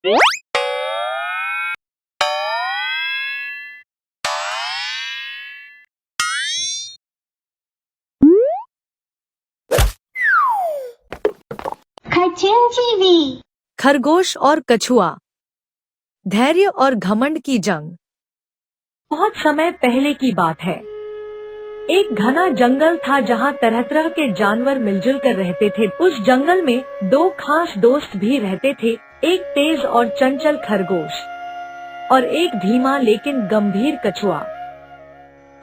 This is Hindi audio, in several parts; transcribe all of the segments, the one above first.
Cartoon TV. खरगोश और कछुआ, धैर्य और घमंड की जंग। बहुत समय पहले की बात है। एक घना जंगल था जहाँ तरह तरह के जानवर मिलजुल कर रहते थे। उस जंगल में दो खास दोस्त भी रहते थे, एक तेज और चंचल खरगोश और एक धीमा लेकिन गंभीर कछुआ।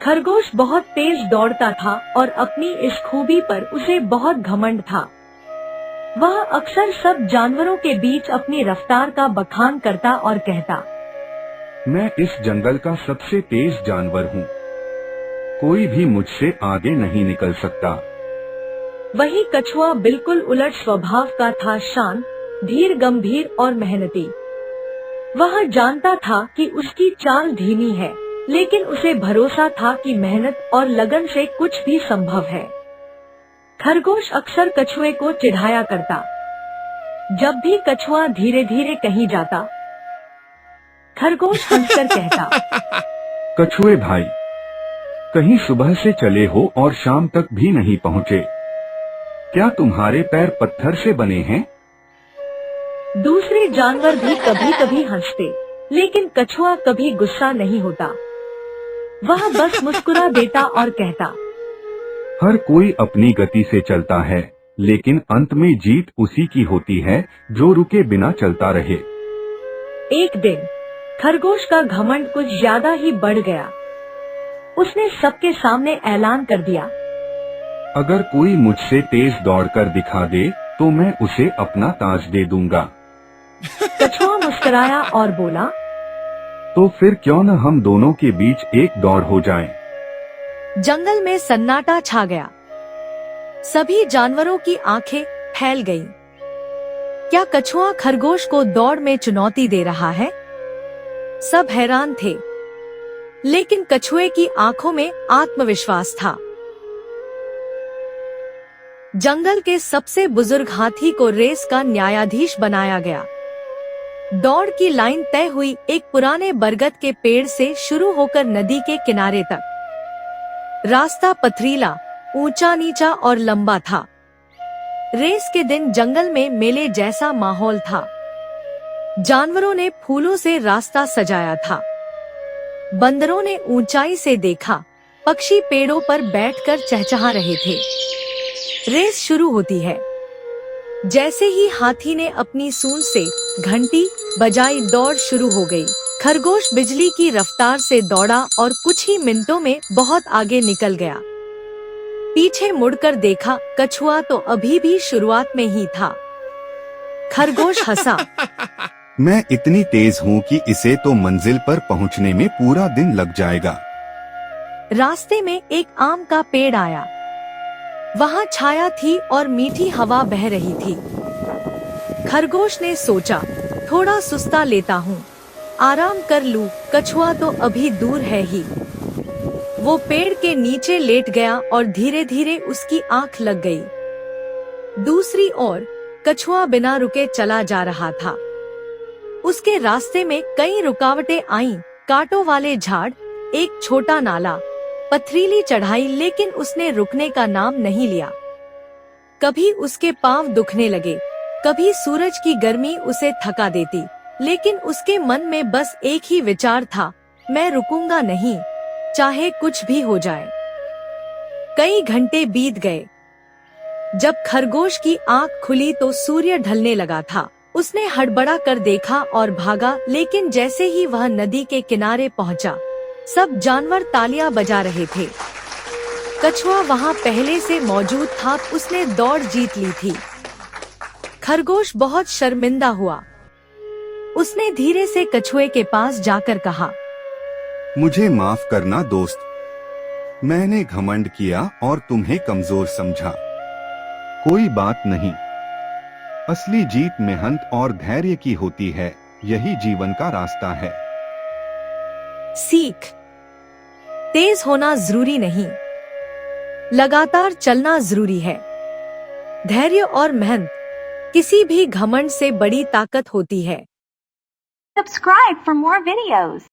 खरगोश बहुत तेज दौड़ता था और अपनी इस खूबी पर उसे बहुत घमंड था। वह अक्सर सब जानवरों के बीच अपनी रफ्तार का बखान करता और कहता, मैं इस जंगल का सबसे तेज जानवर हूँ, कोई भी मुझसे आगे नहीं निकल सकता। वही कछुआ बिल्कुल उलट स्वभाव का था, शांत, धीर, गंभीर और मेहनती। वह जानता था कि उसकी चाल धीमी है, लेकिन उसे भरोसा था कि मेहनत और लगन से कुछ भी संभव है। खरगोश अक्सर कछुए को चिढ़ाया करता। जब भी कछुआ धीरे धीरे कहीं जाता, खरगोश हंसकर कहता, कछुए भाई, कहीं सुबह से चले हो और शाम तक भी नहीं पहुँचे, क्या तुम्हारे पैर पत्थर से बने हैं? दूसरे जानवर भी कभी कभी हंसते, लेकिन कछुआ कभी गुस्सा नहीं होता। वह बस मुस्कुरा देता और कहता, हर कोई अपनी गति से चलता है, लेकिन अंत में जीत उसी की होती है जो रुके बिना चलता रहे। एक दिन खरगोश का घमंड कुछ ज्यादा ही बढ़ गया। उसने सबके सामने ऐलान कर दिया, अगर कोई मुझसे तेज दौड़कर दिखा दे तो मैं उसे अपना ताज दे दूंगा। कछुआ मुस्कुराया और बोला, तो फिर क्यों न हम दोनों के बीच एक दौड़ हो जाए। जंगल में सन्नाटा छा गया। सभी जानवरों की आंखें फैल गईं। क्या कछुआ खरगोश को दौड़ में चुनौती दे रहा है? सब हैरान थे, लेकिन कछुए की आंखों में आत्मविश्वास था। जंगल के सबसे बुजुर्ग हाथी को रेस का न्यायाधीश बनाया गया। दौड़ की लाइन तय हुई एक पुराने बरगद के पेड़ से शुरू होकर नदी के किनारे तक। रास्ता पथरीला, ऊंचा नीचा और लंबा था। रेस के दिन जंगल में मेले जैसा माहौल था। जानवरों ने फूलों से रास्ता सजाया था। बंदरों ने ऊंचाई से देखा, पक्षी पेड़ों पर बैठकर चहचहा रहे थे। रेस शुरू होती है। जैसे ही हाथी ने अपनी सूंड से घंटी बजाई, दौड़ शुरू हो गई। खरगोश बिजली की रफ्तार से दौड़ा और कुछ ही मिनटों में बहुत आगे निकल गया। पीछे मुड़कर देखा, कछुआ तो अभी भी शुरुआत में ही था। खरगोश हंसा, मैं इतनी तेज हूँ कि इसे तो मंजिल पर पहुँचने में पूरा दिन लग जाएगा। रास्ते में एक आम का पेड़ आया। वहाँ छाया थी और मीठी हवा बह रही थी। खरगोश ने सोचा, थोड़ा सुस्ता लेता हूँ, आराम कर लूं, कछुआ तो अभी दूर है ही। वो पेड़ के नीचे लेट गया और धीरे धीरे उसकी आंख लग गई। दूसरी ओर कछुआ बिना रुके चला जा रहा था। उसके रास्ते में कई रुकावटें आईं, कांटों वाले झाड़, एक छोटा नाला, पथरीली चढ़ाई, लेकिन उसने रुकने का नाम नहीं लिया। कभी उसके पांव दुखने लगे, कभी सूरज की गर्मी उसे थका देती, लेकिन उसके मन में बस एक ही विचार था, मैं रुकूंगा नहीं, चाहे कुछ भी हो जाए। कई घंटे बीत गए। जब खरगोश की आंख खुली तो सूर्य ढलने लगा था। उसने हड़बड़ा कर देखा और भागा, लेकिन जैसे ही वह नदी के किनारे पहुंचा, सब जानवर तालियां बजा रहे थे। कछुआ वहां पहले से मौजूद था, उसने दौड़ जीत ली थी। खरगोश बहुत शर्मिंदा हुआ। उसने धीरे से कछुए के पास जाकर कहा, मुझे माफ करना दोस्त, मैंने घमंड किया और तुम्हें कमजोर समझा। कोई बात नहीं, असली जीत मेहनत और धैर्य की होती है, यही जीवन का रास्ता है। सीख, तेज होना जरूरी नहीं, लगातार चलना जरूरी है। धैर्य और मेहनत किसी भी घमंड से बड़ी ताकत होती है। Subscribe for more videos.